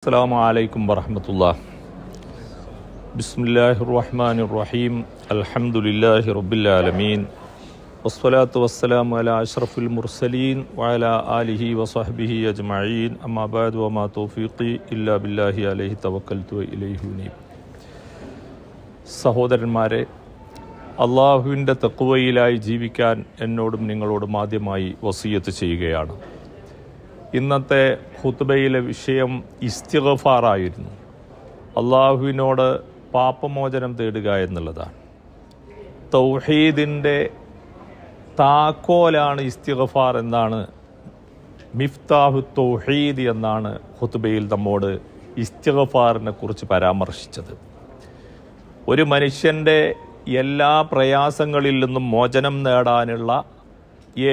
അസ്സലാമു അലൈക്കും വറഹ്മത്തുള്ളാഹി. ബിസ്മില്ലാഹിർ റഹ്മാനിർ റഹീം. അൽഹംദുലില്ലാഹി റബ്ബിൽ ആലമീൻ. വസ്സലാത്തു വസ്സലാമു അലാ അഷ്റഫിൽ മുർസലീൻ വഅലാ ആലിഹി വസഹ്ബിഹി അജ്മഈൻ. അമ്മാ ബഅദ് വമാ തൗഫീഖി ഇല്ലാ ബില്ലാഹി അലൈഹി തവക്കൽതു വഇലൈഹി ഉനീബ്. സഹോദരന്മാരെ, അള്ളാഹുവിൻ്റെ തഖ്വയിലായി ജീവിക്കാൻ എന്നോടും നിങ്ങളോടും ആദ്യമായി വസിയത്ത് ചെയ്യുകയാണ്. ഇന്നത്തെ ഖുത്ബയിലെ വിഷയം ഇസ്തിഗ്ഫാറായിരുന്നു. അള്ളാഹുവിനോട് പാപമോചനം തേടുക എന്നുള്ളതാണ്. തൗഹീദിൻ്റെ താക്കോലാണ് ഇസ്തിഗ്ഫാർ എന്നാണ്, മിഫ്താഹു തൗഹീദ് എന്നാണ് ഖുത്ബയിൽ നമ്മോട് ഇസ്തിഗ്ഫാറിനെ കുറിച്ച് പരാമർശിച്ചത്. ഒരു മനുഷ്യൻ്റെ എല്ലാ പ്രയാസങ്ങളിൽ നിന്നും മോചനം നേടാനുള്ള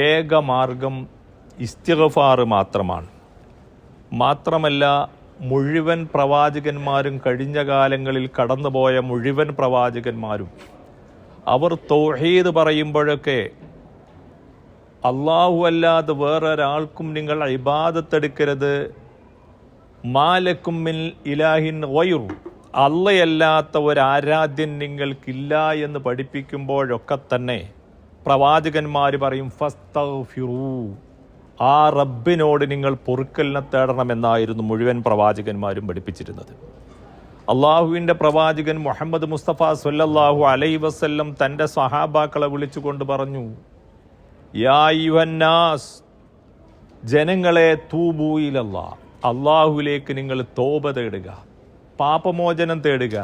ഏക മാർഗം ഇസ്തിഗ്ഫാർ മാത്രമാണ്. മാത്രമല്ല, മുഴുവൻ പ്രവാചകന്മാരും, കഴിഞ്ഞ കാലങ്ങളിൽ കടന്നുപോയ മുഴുവൻ പ്രവാചകന്മാരും അവർ തൗഹീദ് പറയുമ്പോഴൊക്കെ അല്ലാഹു അല്ലാതെ വേറൊരാൾക്കും നിങ്ങൾ ഇബാദത്തെടുക്കരുത്, മാലക്കും മിൻ ഇലാഹിൻ ഗൈറു, അള്ളയല്ലാത്ത ഒരാരാധ്യൻ നിങ്ങൾക്കില്ല എന്ന് പഠിപ്പിക്കുമ്പോഴൊക്കെ തന്നെ പ്രവാചകന്മാർ പറയും ഫസ്തഗ്ഫിറൂ, ആ റബ്ബിനോട് നിങ്ങൾ പൊറുക്കലിനെ തേടണമെന്നായിരുന്നു മുഴുവൻ പ്രവാചകന്മാരും പഠിപ്പിച്ചിരുന്നത്. അള്ളാഹുവിൻ്റെ പ്രവാചകൻ മുഹമ്മദ് മുസ്തഫ സ്വല്ലല്ലാഹു അലൈഹി വസല്ലം തൻ്റെ സ്വഹാബാക്കളെ വിളിച്ചുകൊണ്ട് പറഞ്ഞു, യാ അയ്യുഹന്നാസ്, ജനങ്ങളെ, തൂബൂ ഇലല്ലാഹ്, അള്ളാഹുവിലേക്ക് നിങ്ങൾ തൗബ തേടുക, പാപമോചനം തേടുക.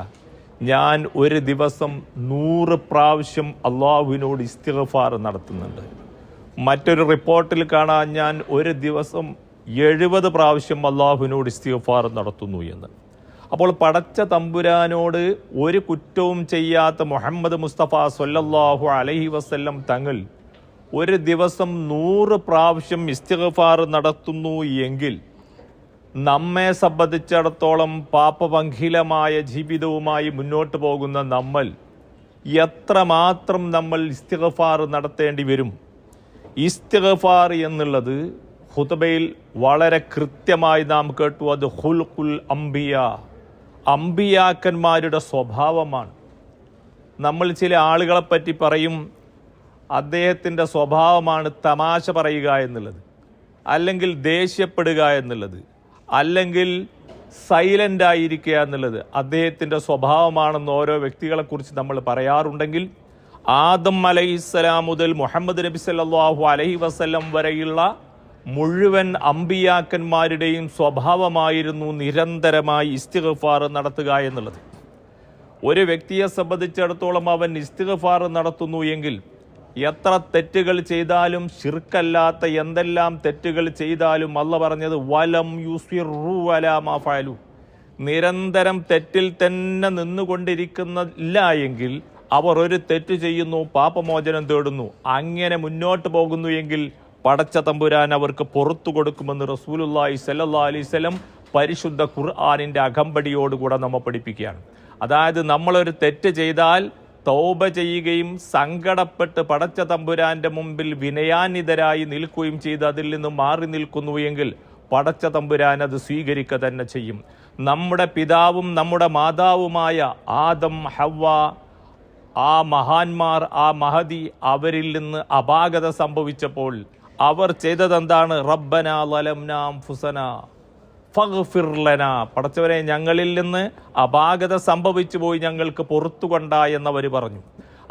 ഞാൻ ഒരു ദിവസം 100 പ്രാവശ്യം അള്ളാഹുവിനോട് ഇസ്തിഗ്ഫാർ നടത്തുന്നുണ്ട്. മറ്റൊരു റിപ്പോർട്ടിൽ കാണാൻ ഞാൻ ഒരു ദിവസം 70 പ്രാവശ്യം അള്ളാഹുവിനോട് ഇസ്തിഗ്ഫാർ നടത്തുന്നു എന്ന്. അപ്പോൾ പടച്ച തമ്പുരാനോട് ഒരു കുറ്റവും ചെയ്യാത്ത മുഹമ്മദ് മുസ്തഫ സ്വല്ലല്ലാഹു അലൈഹി വസല്ലം തങ്ങൾ ഒരു ദിവസം 100 പ്രാവശ്യം ഇസ്തിഗ്ഫാർ നടത്തുന്നു എങ്കിൽ നമ്മെ സംബന്ധിച്ചിടത്തോളം പാപപങ്കിലമായ ജീവിതവുമായി മുന്നോട്ട് പോകുന്ന നമ്മൾ എത്രമാത്രം നമ്മൾ ഇസ്തിഗ്ഫാർ നടത്തേണ്ടി വരും? ഇസ്തിഗ്ഫാർ എന്നുള്ളത് ഖുത്ബയിൽ വളരെ കൃത്യമായി നാം കേട്ടു. അത് ഖുൽഖുൽ അംബിയ, അംബിയാക്കന്മാരുടെ സ്വഭാവമാണ്. നമ്മൾ ചില ആളുകളെ പറ്റി പറയും, അദ്ദേഹത്തിൻ്റെ സ്വഭാവമാണ് തമാശ പറയുക എന്നുള്ളത്, അല്ലെങ്കിൽ ദേഷ്യപ്പെടുക എന്നുള്ളത്, അല്ലെങ്കിൽ സൈലൻ്റ് ആയിരിക്കുക എന്നുള്ളത് അദ്ദേഹത്തിൻ്റെ സ്വഭാവമാണെന്ന് ഓരോ വ്യക്തികളെക്കുറിച്ച് നമ്മൾ പറയാറുണ്ടെങ്കിൽ, ആദം അലൈഹിസ്സലാം മുതൽ മുഹമ്മദ് നബി സല്ലല്ലാഹു അലൈഹി വസല്ലം വരെയുള്ള മുഴുവൻ അമ്പിയാക്കന്മാരുടെയും സ്വഭാവമായിരുന്നു നിരന്തരമായി ഇസ്തിഗ്ഫാർ നടത്തുക എന്നുള്ളത്. ഒരു വ്യക്തിയെ സംബന്ധിച്ചിടത്തോളം അവൻ ഇസ്തിഗ്ഫാർ നടത്തുന്നു എങ്കിൽ എത്ര തെറ്റുകൾ ചെയ്താലും, ശിർക്കല്ലാത്ത എന്തെല്ലാം തെറ്റുകൾ ചെയ്താലും, അല്ലാഹു പറഞ്ഞത് വലം യുസിറു അലാ മാ ഫഅലു, നിരന്തരം തെറ്റിൽ തന്നെ നിന്നുകൊണ്ടിരിക്കുന്നില്ല എങ്കിൽ അവർ ഒരു തെറ്റ് ചെയ്യുന്നു, പാപമോചനം തേടുന്നു, അങ്ങനെ മുന്നോട്ട് പോകുന്നു എങ്കിൽ പടച്ച തമ്പുരാൻ അവർക്ക് പുറത്തു കൊടുക്കുമെന്ന് റസൂലുള്ളാഹി സ്വല്ലല്ലാഹു അലൈഹി വസല്ലം പരിശുദ്ധ ഖുർആനിൻ്റെ അകമ്പടിയോടുകൂടെ നമ്മെ പഠിപ്പിക്കുകയാണ്. അതായത് നമ്മളൊരു തെറ്റ് ചെയ്താൽ തൗബ ചെയ്യുകയും സങ്കടപ്പെട്ട് പടച്ച തമ്പുരാന്റെ മുമ്പിൽ വിനയാന്വിതരായി നിൽക്കുകയും ചെയ്ത് അതിൽ നിന്ന് മാറി നിൽക്കുന്നു എങ്കിൽ പടച്ച തമ്പുരാൻ അത് സ്വീകരിക്കുക തന്നെ ചെയ്യും. നമ്മുടെ പിതാവും നമ്മുടെ മാതാവുമായ ആദം, ഹവ്വ, ആ മഹാന്മാർ, ആ മഹദി, അവരിൽ നിന്ന് അപാകത സംഭവിച്ചപ്പോൾ അവർ ചെയ്തതെന്താണ്? റബ്ബനാ ലലംനാ അൻഫുസനാ ഫഗ്ഫിർ ലനാ, പടച്ചവനെ ഞങ്ങളിൽ നിന്ന് അപാകത സംഭവിച്ചു പോയി, ഞങ്ങൾക്ക് പൊറുത്തു കൊണ്ടാ എന്നവർ പറഞ്ഞു.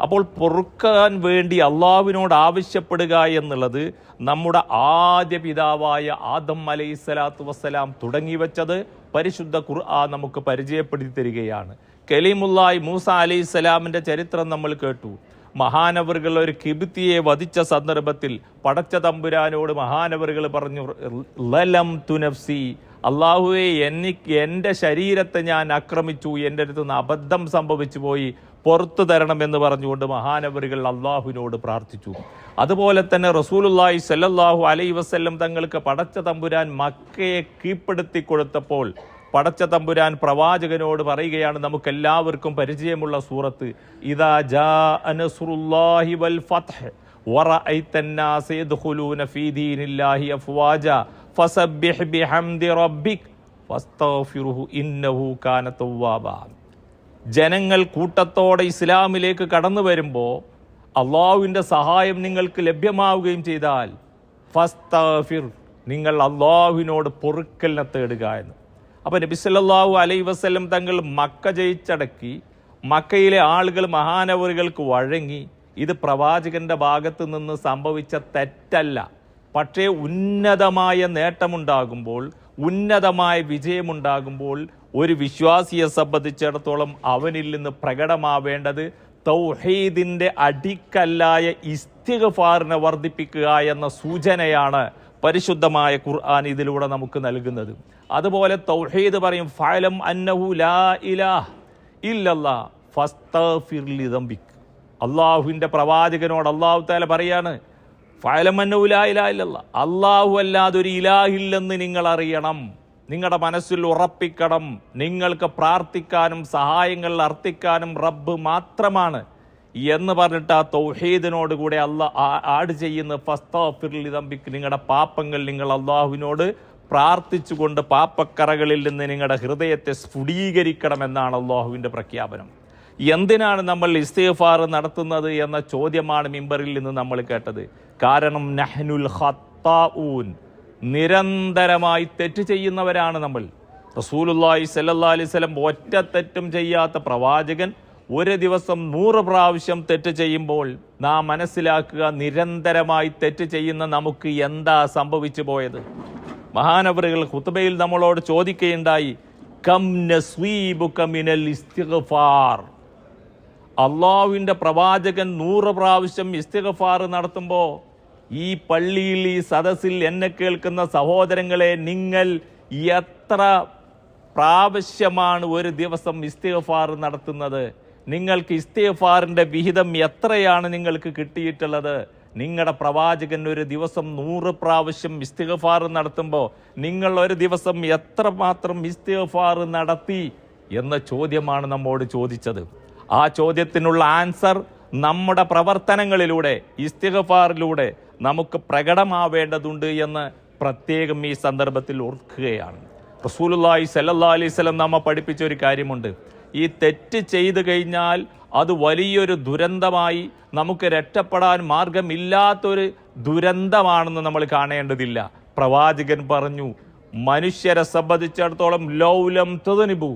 അപ്പോൾ പൊറുക്കാൻ വേണ്ടി അള്ളാഹുവിനോട് ആവശ്യപ്പെടുക എന്നുള്ളത് നമ്മുടെ ആദ്യ പിതാവായ ആദം അലൈഹിസ്സലാത്തു വസ്സലാം തുടങ്ങി വെച്ചത് പരിശുദ്ധ ഖുർആൻ നമുക്ക് പരിചയപ്പെടുത്തി തരികയാണ്. കലീമുല്ലാഹി മൂസ അലൈഹിസ്സലാമിൻ്റെ ചരിത്രം നമ്മൾ കേട്ടു. മഹാനവറുകൾ ഒരു കിബ്തിയെ വധിച്ച സന്ദർഭത്തിൽ പടച്ച തമ്പുരാനോട് മഹാനവറുകൾ പറഞ്ഞു, ലലം തു നഫ്സി, അള്ളാഹുവെ, എൻ്റെ ശരീരത്തെ ഞാൻ ആക്രമിച്ചു, എൻ്റെ അടുത്ത് നിന്ന് അബദ്ധം സംഭവിച്ചു പോയി, പുറത്തു തരണമെന്ന് പറഞ്ഞുകൊണ്ട് മഹാനവറുകൾ അള്ളാഹുവിനോട് പ്രാർത്ഥിച്ചു. അതുപോലെ തന്നെ റസൂലുള്ളാഹി സ്വല്ലല്ലാഹു അലൈഹി വസല്ലം തങ്ങൾക്ക് പടച്ച തമ്പുരാൻ മക്കയെ കീഴ്പ്പെടുത്തി കൊടുത്തപ്പോൾ പടച്ച തമ്പുരാൻ പ്രവാചകനോട് പറയുകയാണ്, നമുക്കെല്ലാവർക്കും പരിചയമുള്ള സൂറത്ത്, ഇദാ ജാഅ നസ്റുല്ലാഹി വൽ ഫത്ഹ് വറഅയ്തന്നാസ യദ്ഖുലൂന ഫീ ദീനില്ലാഹി അഫ്വാജ ഫസബ്ബിഹ് ബിഹംദി റബ്ബിക് ഫസ്തഗ്ഫിറുഹു ഇന്നഹു കാന തവ്വാബാ. ജനങ്ങൾ കൂട്ടത്തോടെ ഇസ്ലാമിലേക്ക് കടന്നു വരുമ്പോൾ അള്ളാഹുവിൻ്റെ സഹായം നിങ്ങൾക്ക് ലഭ്യമാവുകയും ചെയ്താൽ ഫസ്തഗ്ഫിർ, നിങ്ങൾ അള്ളാഹുവിനോട് പൊറുക്കലിനെ തേടുക എന്ന്. അപ്പോൾ നബി സല്ലല്ലാഹു അലൈഹി വസല്ലം തങ്ങൾ മക്ക ജയിച്ചടക്കി, മക്കയിലെ ആളുകൾ മഹാനവറുകൾക്ക് വഴങ്ങി. ഇത് പ്രവാചകന്റെ ഭാഗത്ത് നിന്ന് സംഭവിച്ച തെറ്റല്ല. പക്ഷേ ഉന്നതമായ നേട്ടമുണ്ടാകുമ്പോൾ, ഉന്നതമായ വിജയമുണ്ടാകുമ്പോൾ ഒരു വിശ്വാസിയെ സംബന്ധിച്ചിടത്തോളം അവനിൽ നിന്ന് പ്രകടമാവേണ്ടത് തൗഹീദിന്റെ അടിക്കല്ലായ ഇസ്തിഗ്ഫാറിനെ വർദ്ധിപ്പിക്കുക എന്ന സൂചനയാണ് പരിശുദ്ധമായ ഖുർആൻ ഇതിലൂടെ നമുക്ക് നൽകുന്നത്. അതുപോലെ തൗഹീദ് പറയും, ഫഅലം അന്നഹു ലാ ഇലാഹ ഇല്ലല്ലാഹ് ഫസ്തഗ്ഫിർ ലിദംബിക്. അള്ളാഹുവിൻ്റെ പ്രവാചകനോട് അള്ളാഹു തആല പറയാണ്, ഫഅലം അന്നഹു ലാ ഇലാഹ ഇല്ലല്ലാഹ്, അള്ളാഹു അല്ലാതെ ഒരു ഇലാഹില്ലെന്ന് നിങ്ങൾ അറിയണം, നിങ്ങളുടെ മനസ്സിൽ ഉറപ്പിക്കണം. നിങ്ങൾക്ക് പ്രാർത്ഥിക്കാനും സഹായങ്ങൾ അർത്ഥിക്കാനും റബ്ബ് മാത്രമാണ് എന്ന് പറഞ്ഞിട്ട് ആ തൗഹീദിനോട് കൂടെ ആഡ് ചെയ്യുന്ന ഫസ്തഗ്ഫിർ ലിദംബിക്, നിങ്ങളുടെ പാപങ്ങൾ നിങ്ങൾ അള്ളാഹുവിനോട് പ്രാർത്ഥിച്ചുകൊണ്ട് പാപക്കറകളിൽ നിന്ന് നിങ്ങളുടെ ഹൃദയത്തെ സ്ഫുടീകരിക്കണമെന്നാണ് അള്ളാഹുവിൻ്റെ പ്രഖ്യാപനം. എന്തിനാണ് നമ്മൾ ഇസ്തിഗ്ഫാർ നടത്തുന്നത് എന്ന ചോദ്യമാണ് മിമ്പറിൽ നിന്ന് നമ്മൾ കേട്ടത്. കാരണം നഹ്നുൽ ഖത്താഊൻ, നിരന്തരമായി തെറ്റ് ചെയ്യുന്നവരാണ് നമ്മൾ. റസൂലുള്ളാഹി സ്വല്ലല്ലാഹി അലൈഹി വസല്ലം ഒറ്റ തെറ്റും ചെയ്യാത്ത പ്രവാചകൻ ഒരു ദിവസം 100 പ്രാവശ്യം തെറ്റ് ചെയ്യുമ്പോൾ നാം മനസ്സിലാക്കുക, നിരന്തരമായി തെറ്റ് ചെയ്യുന്ന നമുക്ക് എന്താ സംഭവിച്ചു പോയത്. മഹാനവറുകൾ ഖുത്ബയിൽ നമ്മളോട് ചോദിക്കുകയുണ്ടായി, കം നസ്വീബുക മിനൽ ഇസ്തിഗ്ഫാർ. അള്ളാഹുവിൻ്റെ പ്രവാചകൻ 100 പ്രാവശ്യം ഇസ്തിഗ്ഫാർ നടത്തുമ്പോൾ ഈ പള്ളിയിൽ, ഈ സദസ്സിൽ എന്നെ കേൾക്കുന്ന സഹോദരങ്ങളെ, നിങ്ങൾ എത്ര പ്രാവശ്യമാണ് ഒരു ദിവസം ഇസ്തിഗ്ഫാർ നടത്തുന്നത്? നിങ്ങൾക്ക് ഇസ്തിഗ്ഫാറിൻ്റെ വിഹിതം എത്രയാണ് നിങ്ങൾക്ക് കിട്ടിയിട്ടുള്ളത്? നിങ്ങളുടെ പ്രവാചകൻ ഒരു ദിവസം 100 പ്രാവശ്യം ഇസ്തിഗ്ഫാർ നടത്തുമ്പോൾ നിങ്ങൾ ഒരു ദിവസം എത്രമാത്രം ഇസ്തിഗ്ഫാർ നടത്തി എന്ന ചോദ്യമാണ് നമ്മോട് ചോദിച്ചത്. ആ ചോദ്യത്തിനുള്ള ആൻസർ നമ്മുടെ പ്രവർത്തനങ്ങളിലൂടെ, ഇസ്തിഗ്ഫാറിലൂടെ നമുക്ക് പ്രകടമാവേണ്ടതുണ്ട് എന്ന് പ്രത്യേകം ഈ സന്ദർഭത്തിൽ ഓർക്കുകയാണ്. റസൂലുള്ളാഹി സ്വല്ലല്ലാഹി അലൈഹി വസല്ലം നമ്മെ പഠിപ്പിച്ച ഒരു കാര്യമുണ്ട്. ഈ തെറ്റ് ചെയ്തു കഴിഞ്ഞാൽ അത് വലിയൊരു ദുരന്തമായി, നമുക്ക് രക്ഷപ്പെടാൻ മാർഗമില്ലാത്തൊരു ദുരന്തമാണെന്ന് നമ്മൾ കാണേണ്ടതില്ല. പ്രവാചകൻ പറഞ്ഞു, മനുഷ്യരെ സംബന്ധിച്ചിടത്തോളം ലൗലം തുദ്നിബു,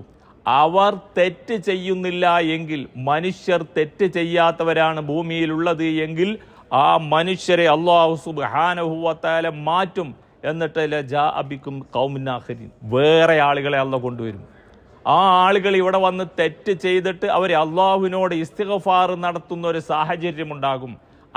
അവർ തെറ്റ് ചെയ്യുന്നില്ല എങ്കിൽ, മനുഷ്യർ തെറ്റ് ചെയ്യാത്തവരാണ് ഭൂമിയിലുള്ളത് എങ്കിൽ ആ മനുഷ്യരെ അല്ലാഹു സുബ്ഹാനഹു വ തആല മാറ്റും. എന്നിട്ട് ലജാഅ ബികും ഖൗമുൻ ആഖരീൻ, വേറെ ആളുകളെ അല്ലാഹു കൊണ്ടുവരും. ആ ആളുകൾ ഇവിടെ വന്ന് തെറ്റ് ചെയ്തിട്ട് അവർ അള്ളാഹുവിനോട് ഇസ്തിഗ്ഫാർ നടത്തുന്ന ഒരു സാഹചര്യമുണ്ടാകും.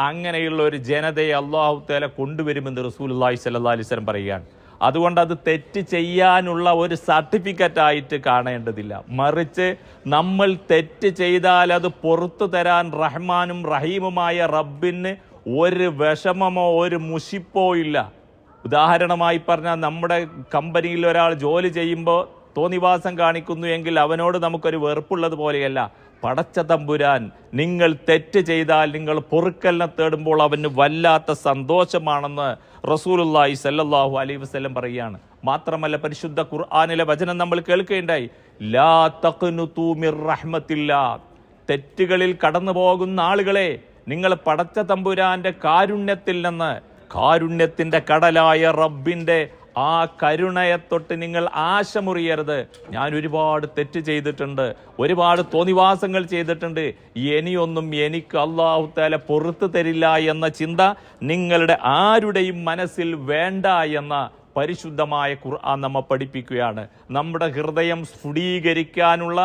അങ്ങനെയുള്ള ഒരു ജനതയെ അല്ലാഹു തആല കൊണ്ടുവരുമെന്ന് റസൂലുള്ളാഹി സ്വല്ലല്ലാഹി അലൈഹി വസല്ലം പറയുകയാണ്. അതുകൊണ്ട് അത് തെറ്റ് ചെയ്യാനുള്ള ഒരു സർട്ടിഫിക്കറ്റ് ആയിട്ട് കാണേണ്ടതില്ല. മറിച്ച് നമ്മൾ തെറ്റ് ചെയ്താൽ അത് പുറത്തു തരാൻ റഹ്മാനും റഹീമുമായ റബ്ബിന് ഒരു വിഷമമോ ഒരു മുഷിപ്പോ ഇല്ല. ഉദാഹരണമായി പറഞ്ഞാൽ, നമ്മുടെ കമ്പനിയിൽ ഒരാൾ ജോലി ചെയ്യുമ്പോൾ തോന്നിവാസം കാണിക്കുന്നു എങ്കിൽ അവനോട് നമുക്കൊരു വെറുപ്പുള്ളത് പോലെയല്ല. പടച്ച തമ്പുരാൻ നിങ്ങൾ തെറ്റ് ചെയ്താൽ നിങ്ങൾ പൊറുക്കലിനെ തേടുമ്പോൾ അവന് വല്ലാത്ത സന്തോഷമാണെന്ന് റസൂലുള്ളാഹി സ്വല്ലല്ലാഹു അലൈഹി വസല്ലം പറയുകയാണ്. മാത്രമല്ല, പരിശുദ്ധ ഖുർആനിലെ വചനം നമ്മൾ കേൾക്കുകയുണ്ടായി, ലാ തഖ്നുതു മിർ റഹ്മത്തില്ലാ. തെറ്റുകളിൽ കടന്നു പോകുന്ന ആളുകളെ, നിങ്ങൾ പടച്ച തമ്പുരാന്റെ കാരുണ്യത്തിൽ നിന്ന്, കാരുണ്യത്തിന്റെ കടലായ റബ്ബിന്റെ ആ കരുണയെ തൊട്ട് നിങ്ങൾ ആശമുറിയരുത്. ഞാൻ ഒരുപാട് തെറ്റ് ചെയ്തിട്ടുണ്ട്, ഒരുപാട് തോന്നിവാസങ്ങൾ ചെയ്തിട്ടുണ്ട്, ഇനിയൊന്നും എനിക്ക് അല്ലാഹു തആല പുറത്തു തരില്ല എന്ന ചിന്ത നിങ്ങളുടെ ആരുടെയും മനസ്സിൽ വേണ്ട എന്ന പരിശുദ്ധമായ ഖുർആൻ നമ്മെ പഠിപ്പിക്കുകയാണ്. നമ്മുടെ ഹൃദയം സ്ഫുടീകരിക്കാനുള്ള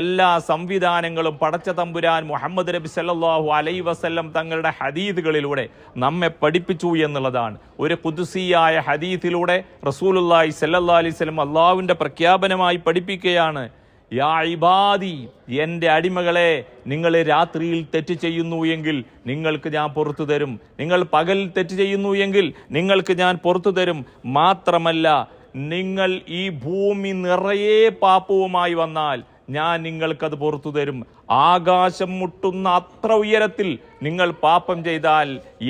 എല്ലാ സംവിധാനങ്ങളും പടച്ച തമ്പുരാൻ മുഹമ്മദ് നബി സല്ലല്ലാഹു അലൈഹി വസല്ലം തങ്ങളുടെ ഹദീസുകളിലൂടെ നമ്മെ പഠിപ്പിച്ചു എന്നുള്ളതാണ്. ഒരു ഖുദ്സിയായ ഹദീസിലൂടെ റസൂലുള്ളാഹി സ്വല്ലല്ലാഹി അലൈഹി വസല്ലം അള്ളാഹുവിൻ്റെ പ്രഖ്യാപനമായി പഠിപ്പിക്കുകയാണ്, യാ ഇബാദി, എൻ്റെ അടിമകളെ, നിങ്ങൾ രാത്രിയിൽ തെറ്റ് ചെയ്യുന്നു എങ്കിൽ നിങ്ങൾക്ക് ഞാൻ പുറത്തു തരും, നിങ്ങൾ പകൽ തെറ്റ് ചെയ്യുന്നു എങ്കിൽ നിങ്ങൾക്ക് ഞാൻ പുറത്തു തരും. മാത്രമല്ല, നിങ്ങൾ ഈ ഭൂമി നിറയെ പാപവുമായി വന്നാൽ ഞാൻ നിങ്ങൾക്കത് പുറത്തു തരും. ആകാശം മുട്ടുന്ന അത്ര ഉയരത്തിൽ നിങ്ങൾ പാപം ചെയ്താൽ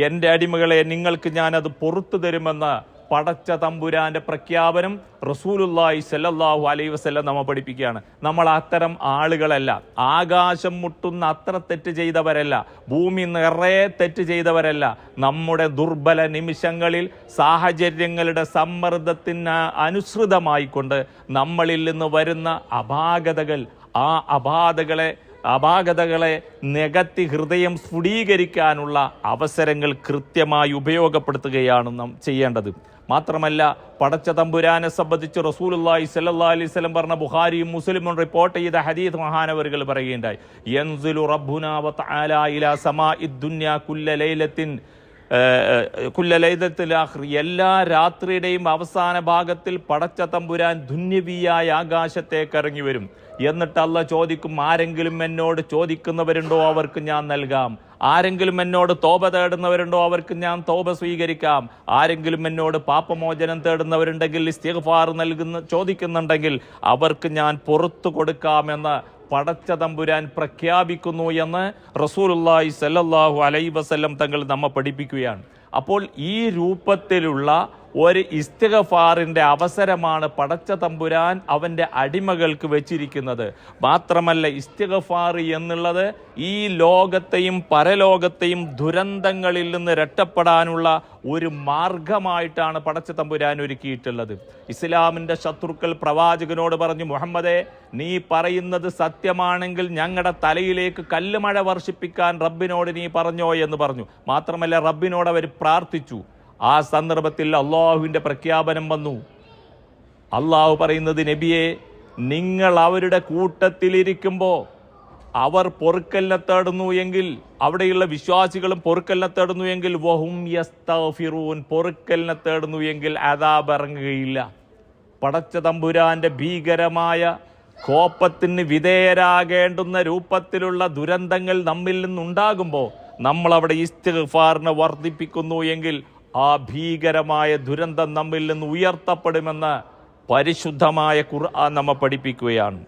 എൻ്റെ അടിമകളെ നിങ്ങൾക്ക് ഞാനത് പുറത്തു തരുമെന്ന് പടച്ച തമ്പുരാന്റെ പ്രഖ്യാപനം റസൂലുള്ളാഹി സ്വല്ലല്ലാഹു അലൈഹി വസല്ലം നമ്മെ പഠിപ്പിക്കുകയാണ്. നമ്മൾ അത്തരം ആളുകളല്ല, ആകാശം മുട്ടുന്ന അത്ര തെറ്റ് ചെയ്തവരല്ല, ഭൂമി നിറയെ തെറ്റ് ചെയ്തവരല്ല. നമ്മുടെ ദുർബല നിമിഷങ്ങളിൽ സാഹചര്യങ്ങളുടെ സമ്മർദ്ദത്തിന് അനുസൃതമായിക്കൊണ്ട് നമ്മളിൽ നിന്ന് വരുന്ന അപാകതകൾ, ആ അപാകതകളെ നികത്തി ഹൃദയം സ്ഫുടീകരിക്കാനുള്ള അവസരങ്ങൾ കൃത്യമായി ഉപയോഗപ്പെടുത്തുകയാണ് നാം ചെയ്യേണ്ടത്. മാത്രമല്ല, പടച്ച തമ്പുരാനെ സംബന്ധിച്ച് റസൂലുള്ളാഹി സ്വല്ലല്ലാഹു അലൈഹി വസല്ലം പറഞ്ഞ ബുഖാരിയും മുസ്ലിമും റിപ്പോർട്ട് ചെയ്ത ഹദീസ് മഹാനവറുകൾ പറയുകയുണ്ടായി. യൻസിലു റബ്ബുനാ വതആല ഇലാ സമാഇദ് ദുനിയ കുല്ല ലൈലത്തിൽ ആഖിർ, എല്ലാ രാത്രിയുടെയും അവസാന ഭാഗത്തിൽ പടച്ച തമ്പുരാൻ ദുന്യവിയായ ആകാശത്തേക്ക് ഇറങ്ങി വരും. എന്നിട്ട് അല്ലാഹ് ചോദിക്കും, ആരെങ്കിലും എന്നോട് ചോദിക്കുന്നവരുണ്ടോ അവർക്ക് ഞാൻ നൽകാം, ആരെങ്കിലും എന്നോട് തോപ തേടുന്നവരുണ്ടോ അവർക്ക് ഞാൻ തോപ സ്വീകരിക്കാം, ആരെങ്കിലും എന്നോട് പാപമോചനം തേടുന്നവരുണ്ടെങ്കിൽ ഇസ്തിഗ്ഫാർ ചോദിക്കുന്നുണ്ടെങ്കിൽ അവർക്ക് ഞാൻ പുറത്തു കൊടുക്കാമെന്ന് പടച്ച തമ്പുരാൻ പ്രഖ്യാപിക്കുന്നു എന്ന് റസൂലുള്ളാഹി സ്വല്ലല്ലാഹു അലൈഹി വസല്ലം തങ്ങൾ നമ്മെ പഠിപ്പിക്കുകയാണ്. അപ്പോൾ ഈ രൂപത്തിലുള്ള ഒരു ഇസ്തിഗ്ഫാറിന്റെ അവസരമാണ് പടച്ച തമ്പുരാൻ അവൻ്റെ അടിമകൾക്ക് വെച്ചിരിക്കുന്നത്. മാത്രമല്ല, ഇസ്തിഗ്ഫാർ എന്നുള്ളത് ഈ ലോകത്തെയും പരലോകത്തെയും ദുരന്തങ്ങളിൽ നിന്ന് രക്ഷപ്പെടാനുള്ള ഒരു മാർഗമായിട്ടാണ് പടച്ച തമ്പുരാൻ ഒരുക്കിയിട്ടുള്ളത്. ഇസ്ലാമിൻ്റെ ശത്രുക്കൾ പ്രവാചകനോട് പറഞ്ഞു, മുഹമ്മദേ, നീ പറയുന്നത് സത്യമാണെങ്കിൽ ഞങ്ങളുടെ തലയിലേക്ക് കല്ലുമഴ വർഷിപ്പിക്കാൻ റബ്ബിനോട് നീ പറഞ്ഞോ എന്ന് പറഞ്ഞു. മാത്രമല്ല, റബ്ബിനോട് അവർ പ്രാർത്ഥിച്ചു. ആ സന്ദർഭത്തിൽ അള്ളാഹുവിൻ്റെ പ്രഖ്യാപനം വന്നു. അള്ളാഹു പറയുന്നത്, നബിയെ, നിങ്ങൾ അവരുടെ കൂട്ടത്തിലിരിക്കുമ്പോൾ അവർ പൊറുക്കലിനെ തേടുന്നു എങ്കിൽ, അവിടെയുള്ള വിശ്വാസികളും പൊറുക്കലിനെ തേടുന്നു എങ്കിൽ, വഹും യസ്തഗ്ഫിറൂൻ, പൊറുക്കലിനെ തേടുന്നു എങ്കിൽ അദാബ് ഇറങ്ങുകയില്ല. പടച്ച തമ്പുരാന്റെ ഭീകരമായ കോപത്തിന് വിധേയരാകേണ്ടുന്ന രൂപത്തിലുള്ള ദുരന്തങ്ങൾ നമ്മിൽ നിന്നുണ്ടാകുമ്പോൾ നമ്മളവിടെ ഇസ്തിഗ്ഫാറിനെ വർദ്ധിപ്പിക്കുന്നു എങ്കിൽ ആ ഭീകരമായ ദുരന്തം നമ്മിൽ നിന്ന് ഉയർത്തപ്പെടുമെന്ന് പരിശുദ്ധമായ ഖുർആൻ നമ്മെ പഠിപ്പിക്കുകയാണ്.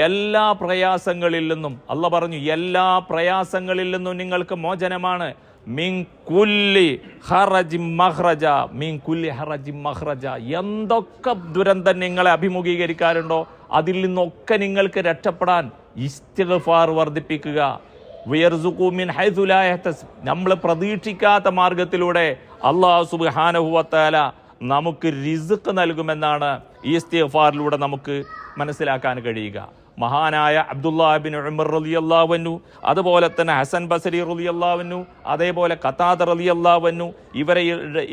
എല്ലാ പ്രയാസങ്ങളിൽ നിന്നും അല്ലാഹ് പറഞ്ഞു, എല്ലാ പ്രയാസങ്ങളിൽ നിന്നും നിങ്ങൾക്ക് മോചനമാണ്. മിൻ കുല്ലി ഹറജിൻ മഖ്റജ, മിൻ കുല്ലി ഹറജിൻ മഖ്റജ. എന്തൊക്കെ ദുരന്തം നിങ്ങളെ അഭിമുഖീകരിക്കാറുണ്ടോ അതിൽ നിന്നൊക്കെ നിങ്ങൾക്ക് രക്ഷപ്പെടാൻ ഇസ്തിഗ്ഫാർ വർദ്ധിപ്പിക്കുക. വയർസുഖു മിൻ ഹൈസു ലാ യഹ്തസിബ്, നമ്മൾ പ്രതീക്ഷിക്കാത്ത മാർഗത്തിലൂടെ അല്ലാഹു സുബ്ഹാനഹു വ തആല നമുക്ക് റിസ്ക് നൽകുമെന്നാണ് ഈ ഇസ്തിഗ്ഫാറിലൂടെ നമുക്ക് മനസ്സിലാക്കാൻ കഴിയുക. മഹാനായ അബ്ദുല്ലാഹ് ഇബ്നു ഉമർ റളിയല്ലാഹു അൻഹു, അതുപോലെ തന്നെ ഹസൻ ബസരി റളിയല്ലാഹു അൻഹു, അതേപോലെ ഖതാദ റളിയല്ലാഹു അൻഹു,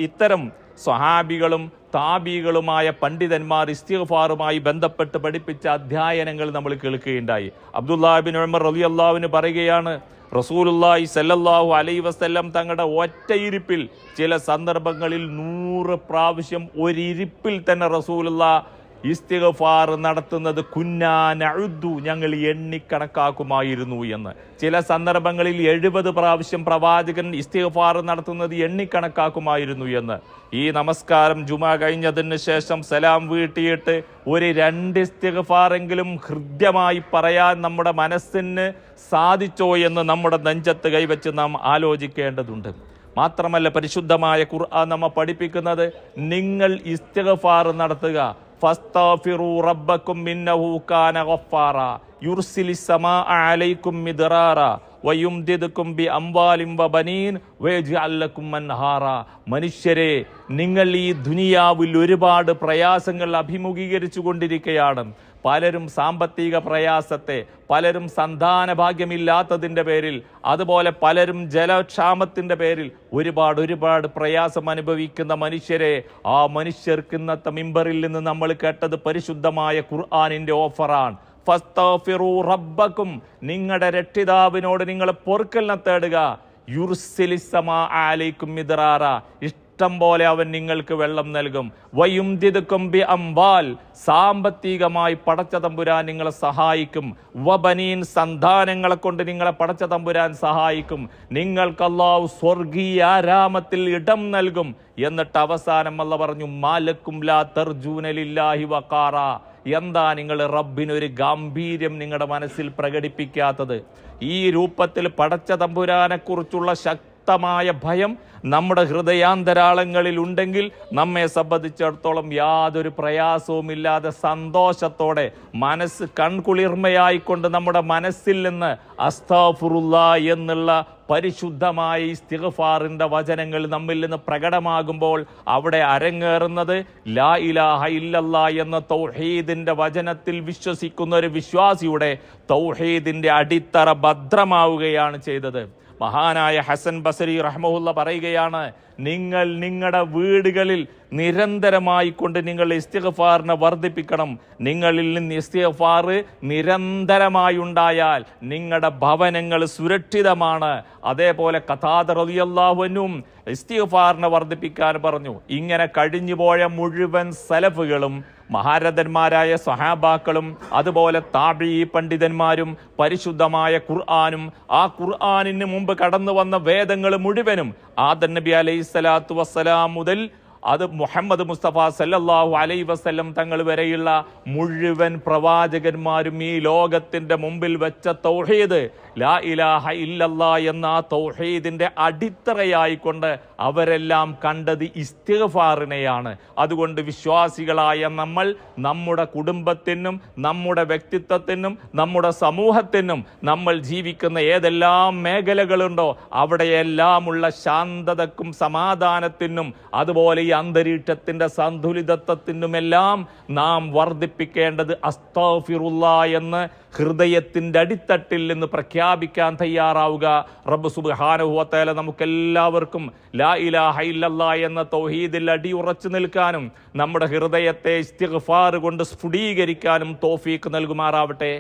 ഇത്തരം സ്വഹാബികളും താബികളുമായ പണ്ഡിതന്മാർ ഇസ്തിഗ്ഫാറുമായി ബന്ധപ്പെട്ട് പഠിപ്പിച്ച അധ്യയനങ്ങൾ നമ്മൾ കേൾക്കുകയുണ്ടായി. അബ്ദുല്ലാഹ് ഇബ്നു ഉമർ റളിയല്ലാഹു അൻഹു പറയുകയാണ്, റസൂലുള്ളാഹി സ്വല്ലല്ലാഹു അലൈഹി വസല്ലം തങ്ങളുടെ ഒറ്റയിരിപ്പിൽ ചില സന്ദർഭങ്ങളിൽ 100 പ്രാവശ്യം ഒരിരിപ്പിൽ തന്നെ റസൂലുള്ളാഹ് ഇസ്തിഗ്ഫാർ നടത്തുന്നത് കുന്നാ നഉദ്ദു, ഞങ്ങൾ എണ്ണിക്കണക്കാക്കുമായിരുന്നു എന്ന്. ചില സന്ദർഭങ്ങളിൽ 70 പ്രാവശ്യം പ്രവാചകൻ ഇസ്തിഗ്ഫാർ നടത്തുന്നത് എണ്ണിക്കണക്കാക്കുമായിരുന്നു എന്ന്. ഈ നമസ്കാരം ജുമാ കഴിഞ്ഞതിന് ശേഷം സലാം വീട്ടിയിട്ട് ഒരു 2 ഇസ്തിഗ്ഫാറെങ്കിലും ഹൃദ്യമായി പറയാൻ നമ്മുടെ മനസ്സിന് സാധിച്ചോ എന്ന് നമ്മുടെ നെഞ്ചത്ത് കൈവച്ച് നാം ആലോചിക്കേണ്ടതുണ്ട്. മാത്രമല്ല, പരിശുദ്ധമായ ഖുർആൻ നമ്മെ പഠിപ്പിക്കുന്നത്, നിങ്ങൾ ഇസ്തിഗ്ഫാർ നടത്തുക. ഫസ്തഗ്ഫിറൂ റബ്ബക്കും ഇന്നഹു കാന ഗഫാറ യുർസിലിസ് സമാഅ അലൈക്കും മിദ്റാറ വയുംദിദുക്കും ബി അംവാലിൻ വബനീൻ വയജ്അൽ ലക്കും അൻഹാറ. മനുഷ്യരെ, നിങ്ങൾ ഈ ദുനിയാവിൽ ഒരുപാട് പ്രയാസങ്ങൾ അഭിമുഖീകരിച്ചു കൊണ്ടിരിക്കുകയാണ്. പലരും സാമ്പത്തിക പ്രയാസത്തെ, പലരും സന്താന ഭാഗ്യമില്ലാത്തതിൻ്റെ പേരിൽ, അതുപോലെ പലരും ജലക്ഷാമത്തിൻ്റെ പേരിൽ ഒരുപാട് പ്രയാസം അനുഭവിക്കുന്ന മനുഷ്യരെ, ആ മനുഷ്യർക്ക് ഇന്നത്തെ മിമ്പറിൽ നിന്ന് നമ്മൾ കേട്ടത് പരിശുദ്ധമായ ഖുർആനിൻ്റെ ഓഫറാണ്. ഫസ്തഗ്ഫിറൂ റബ്ബക്കും, നിങ്ങളുടെ രക്ഷിതാവിനോട് നിങ്ങൾ പൊറുക്കലിനെ തേടുക. യുർസിലിസ് സമാഅ അലൈക്കും മിദ്റാറ, ഇഷ്ടം പോലെ അവൻ നിങ്ങൾക്ക് വെള്ളം നൽകും. വയുംദിദുക്കും ബി അംവാൽ, സാമ്പത്തികമായി പടച്ച തമ്പുരാൻ നിങ്ങളെ സഹായിക്കും. വബനീൻ, സന്താനങ്ങളെ കൊണ്ട് നിങ്ങളെ പടച്ച തമ്പുരാൻ സഹായിക്കും. നിങ്ങൾക്ക് അല്ലാഹു സ്വർഗീയ ആരാമത്തിൽ ഇടം നൽകും. എന്നിട്ട് അവസാനം അല്ലാഹ് പറഞ്ഞു, മാലക്കും ലാ തർജൂന ലില്ലാഹി വഖാറ, എന്താ നിങ്ങൾ റബ്ബിനൊരു ഗാംഭീര്യം നിങ്ങളുടെ മനസ്സിൽ പ്രകടിപ്പിക്കാത്തത്? ഈ രൂപത്തിൽ പടച്ച തമ്പുരാനെ കുറിച്ചുള്ള ശക്തമായ ശക്തമായ ഭയം നമ്മുടെ ഹൃദയാന്തരാളങ്ങളിൽ ഉണ്ടെങ്കിൽ നമ്മെ സംബന്ധിച്ചിടത്തോളം യാതൊരു പ്രയാസവുമില്ലാതെ സന്തോഷത്തോടെ മനസ്സ് കൺകുളിർമയായിക്കൊണ്ട് നമ്മുടെ മനസ്സിൽ നിന്ന് അസ്തഗ്ഫിറുല്ലാ എന്നുള്ള പരിശുദ്ധമായ ഇസ്തിഗ്ഫാറിന്റെ വചനങ്ങൾ നമ്മിൽ നിന്ന് പ്രകടമാകുമ്പോൾ അവിടെ അരങ്ങേറുന്നത് ലാ ഇലാഹ ഇല്ലല്ലാ എന്ന തൗഹീദിന്റെ വചനത്തിൽ വിശ്വസിക്കുന്ന ഒരു വിശ്വാസിയുടെ തൗഹീദിന്റെ അടിത്തറ ഭദ്രമാവുകയാണ് ചെയ്തത്. മഹാനായ ഹസൻ ബസരി റഹ്മഹുല്ല പറയുകയാണ്, നിങ്ങൾ നിങ്ങളുടെ വീടുകളിൽ നിരന്തരമായി കൊണ്ട് നിങ്ങൾ ഇസ്തിഗ്ഫാറിനെ വർദ്ധിപ്പിക്കണം. നിങ്ങളിൽ നിന്ന് ഇസ്തിഗ്ഫാർ നിരന്തരമായി ഉണ്ടായാൽ നിങ്ങളുടെ ഭവനങ്ങൾ സുരക്ഷിതമാണ്. അതേപോലെ ഖതാദ റളിയല്ലാഹു അൻഹും ഇസ്തിഗ്ഫാറിനെ വർദ്ധിപ്പിക്കാൻ പറഞ്ഞു. ഇങ്ങനെ കഴിഞ്ഞുപോയ മുഴുവൻ സലഫുകളും മഹാരഥന്മാരായ സ്വഹാബാക്കളും അതുപോലെ താബഈ പണ്ഡിതന്മാരും പരിശുദ്ധമായ ഖുർആനും ആ ഖുർആനിന് മുമ്പ് കടന്നു വന്ന വേദങ്ങൾ മുഴുവനും ആദം നബി അലൈഹിസ്സലാത്തു വസ്സലാം മുതൽ അത് മുഹമ്മദ് മുസ്തഫ സല്ലല്ലാഹു അലൈഹി വസല്ലം തങ്ങൾ വരെയുള്ള മുഴുവൻ പ്രവാചകന്മാരും ഈ ലോകത്തിന്റെ മുമ്പിൽ വെച്ച തൗഹീദ് ലാ ഇലാഹ ഇല്ലല്ലാ എന്ന ആ തൗഹീദിന്റെ അടിത്തറയായിക്കൊണ്ട് അവരെല്ലാം കണ്ടത് ഇസ്തിഗ്ഫാറിനെയാണ്. അതുകൊണ്ട് വിശ്വാസികളായ നമ്മൾ നമ്മുടെ കുടുംബത്തിനും നമ്മുടെ വ്യക്തിത്വത്തിനും നമ്മുടെ സമൂഹത്തിനും നമ്മൾ ജീവിക്കുന്ന ഏതെല്ലാം മേഖലകളുണ്ടോ അവിടെയെല്ലാമുള്ള ശാന്തതക്കും സമാധാനത്തിനും അതുപോലെ ഈ അന്തരീക്ഷത്തിന്റെ സന്തുലിതത്വത്തിനുമെല്ലാം നാം വർദ്ധിപ്പിക്കേണ്ടത് അസ്തഗ്ഫിറുല്ലാ എന്ന് ഹൃദയത്തിന്റെ അടിത്തട്ടിൽ നിന്ന് പ്രഖ്യാപിക്കാൻ തയ്യാറാവുക. റബ്ബ് സുബ്ഹാനഹു വ തആല നമുക്കെല്ലാവർക്കും ലാ ഇലാഹ ഇല്ലല്ലാ എന്ന തൗഹീദിൽ അടിയുറച്ചു നിൽക്കാനും നമ്മുടെ ഹൃദയത്തെ ഇസ്തിഗ്ഫാർ കൊണ്ട് സ്ഫുടീകരിക്കാനും തൗഫീഖ് നൽകുമാറാവട്ടെ.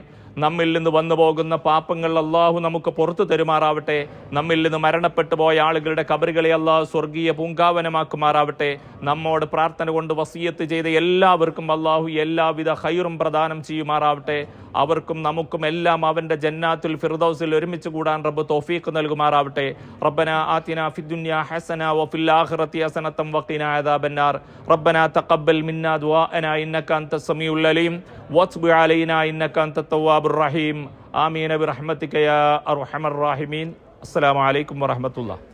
നമ്മിൽ നിന്ന് വന്നു പോകുന്ന പാപങ്ങൾ അള്ളാഹു നമുക്ക് പുറത്തു തരുമാറാവട്ടെ. നമ്മിൽ നിന്ന് മരണപ്പെട്ടു പോയ ആളുകളുടെ ഖബറുകളെ അള്ളാഹു സ്വർഗീയ പൂങ്കാവനമാക്കുമാറാവട്ടെ. നമ്മോട് പ്രാർത്ഥന കൊണ്ട് വസിയത്ത് ചെയ്ത എല്ലാവർക്കും അള്ളാഹു എല്ലാവിധ ഖൈറും പ്രദാനം ചെയ്യുമാറാവട്ടെ. അവർക്കും നമുക്കും എല്ലാം അവന്റെ ജന്നാത്തുൽ ഫിർദൗസിൽ ഒരുമിച്ച് കൂടാൻ റബ്ബ് തൗഫീഖ് നൽകുമാറാവട്ടെ. റബ്ബനാ ആതിനാ ഫിദ്ദുനിയാ ഹസന വഫിൽ ആഖിറതി ഹസനതൻ വഖിനാ അദാബന്നാർ. റബ്ബനാ തഖബ്ബൽ മിന്നാ ദുആഅനാ ഇന്നക അൻതസ് സമീഉൽ അലീം വത്ബ് അലൈനാ ഇന്നക അൻതത് തവ്വാബുർ റഹീം. ആമീൻ ബിറഹ്മതിക യാ അർഹമർ റഹീമീൻ. അസ്സലാമു അലൈക്കും വറഹ്മത്തുള്ളാഹി.